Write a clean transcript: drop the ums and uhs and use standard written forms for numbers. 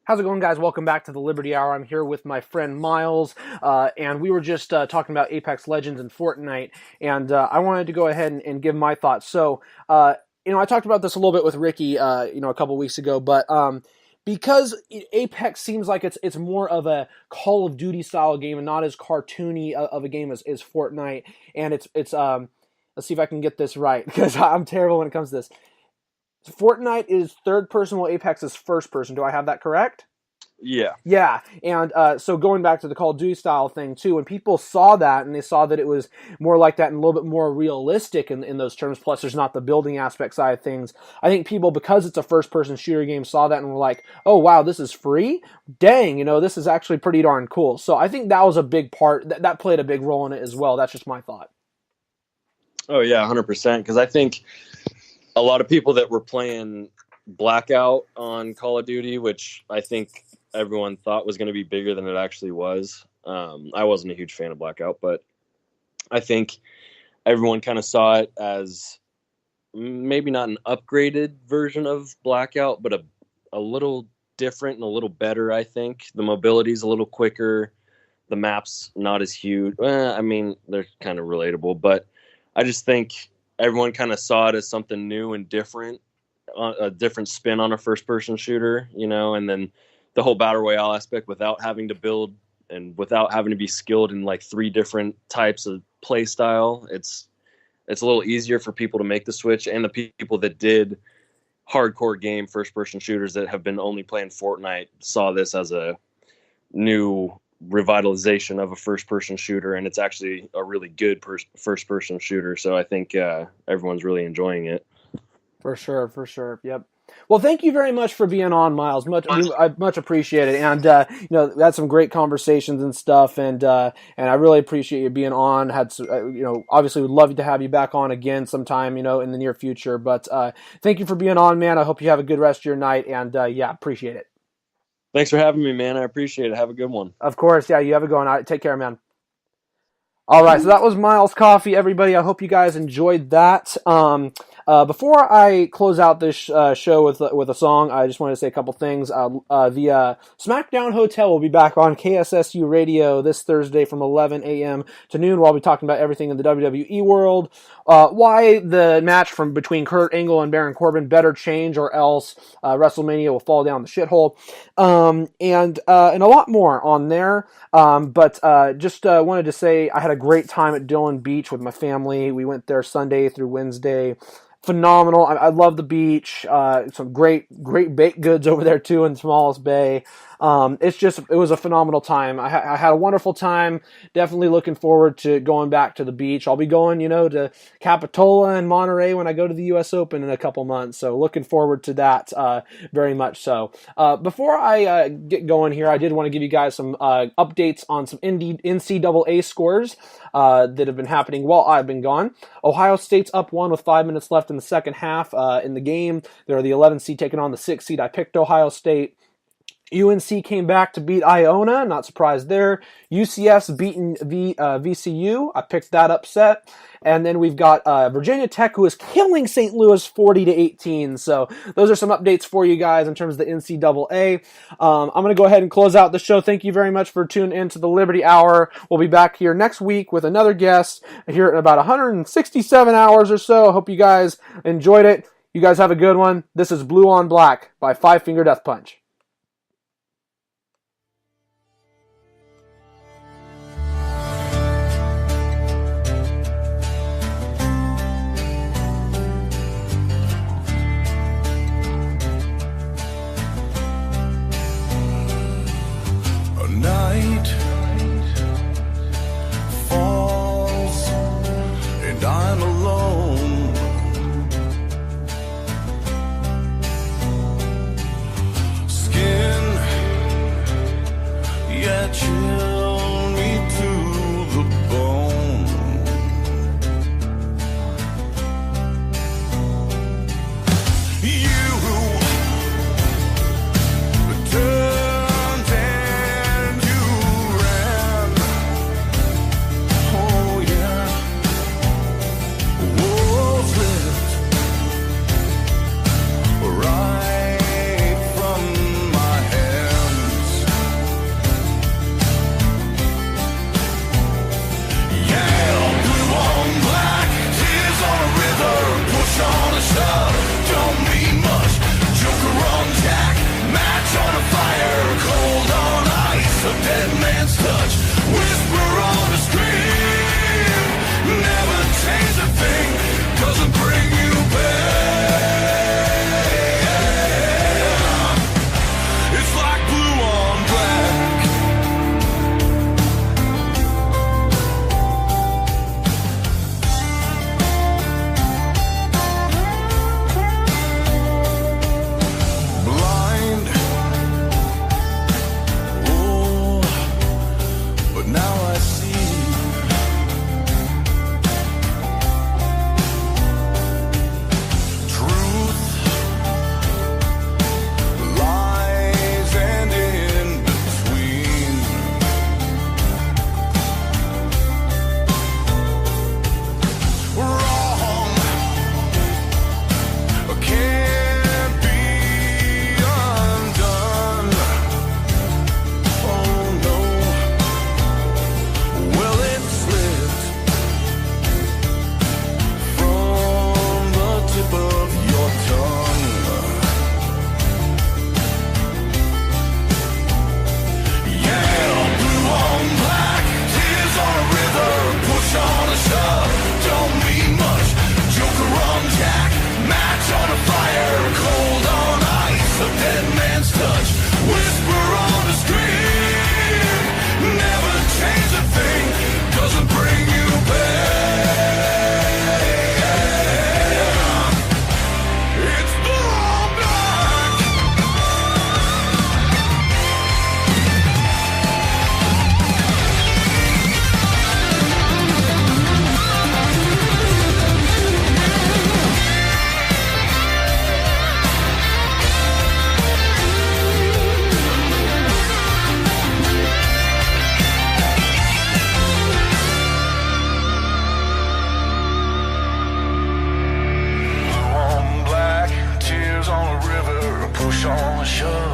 How's it going, guys? Welcome back to the Liberty Hour. I'm here with my friend Miles, and we were just talking about Apex Legends and Fortnite, and I wanted to go ahead and give my thoughts. So, I talked about this a little bit with Ricky, a couple weeks ago, but because Apex seems like it's more of a Call of Duty style game and not as cartoony of a game as Fortnite, and it's let's see if I can get this right because I'm terrible when it comes to this. Fortnite is third person, while Apex is first person. Do I have that correct? Yeah. Yeah, and so going back to the Call of Duty style thing too, when people saw that and they saw that it was more like that and a little bit more realistic in those terms, plus there's not the building aspect side of things, I think people, because it's a first-person shooter game, saw that and were like, oh wow, this is free? Dang, this is actually pretty darn cool. So I think that was a big part, that played a big role in it as well. That's just my thought. Oh, yeah, 100%. Because I think a lot of people that were playing Blackout on Call of Duty, which I think everyone thought was going to be bigger than it actually was. I wasn't a huge fan of Blackout, but I think everyone kind of saw it as maybe not an upgraded version of Blackout, but a little different and a little better, I think. The mobility's a little quicker. The map's not as huge. I mean, they're kind of relatable, but I just think everyone kind of saw it as something new and different, a different spin on a first-person shooter, and then the whole battle royale aspect without having to build and without having to be skilled in like 3 different types of play style. It's a little easier for people to make the switch, and the people that did hardcore game first-person shooters that have been only playing Fortnite saw this as a new revitalization of a first-person shooter, and it's actually a really good first-person shooter. So I think everyone's really enjoying it. For sure. Yep. Well, thank you very much for being on, Miles. I much appreciate it, and had some great conversations and stuff, and I really appreciate you being on. Obviously would love to have you back on again sometime, in the near future. But thank you for being on, man. I hope you have a good rest of your night, and appreciate it. Thanks for having me, man. I appreciate it. Have a good one. Of course, yeah. You have a good one. All right, take care, man. All right, so that was Miles Coffee, everybody. I hope you guys enjoyed that. Before I close out this show with a song, I just wanted to say a couple things. The SmackDown Hotel will be back on KSSU Radio this Thursday from 11 a.m. to noon, where I'll be talking about everything in the WWE world. Why the match between Kurt Angle and Baron Corbin better change, or else WrestleMania will fall down the shithole, and a lot more on there. But just wanted to say I had a great time at Dillon Beach with my family. We went there Sunday through Wednesday. Phenomenal. I love the beach. Some great baked goods over there too in Smallest Bay. It was a phenomenal time. I had a wonderful time. Definitely looking forward to going back to the beach. I'll be going, to Capitola and Monterey when I go to the U.S. Open in a couple months. So looking forward to that very much so. Before I get going here, I did want to give you guys some updates on some NCAA scores that have been happening while I've been gone. Ohio State's up 1 with 5 minutes left in the second half in the game. They're the 11th seed taking on the 6th seed. I picked Ohio State. UNC came back to beat Iona, not surprised there. UCF's beaten VCU. I picked that upset. And then we've got Virginia Tech, who is killing St. Louis 40-18. So those are some updates for you guys in terms of the NCAA. I'm going to go ahead and close out the show. Thank you very much for tuning in to the Liberty Hour. We'll be back here next week with another guest here in about 167 hours or so. I hope you guys enjoyed it. You guys have a good one. This is Blue on Black by Five Finger Death Punch. Night falls and I'm alone. Skin, yeah, chill me to the bone. You turned and you ran. Oh yeah, wolves ripped right from my hand. sure.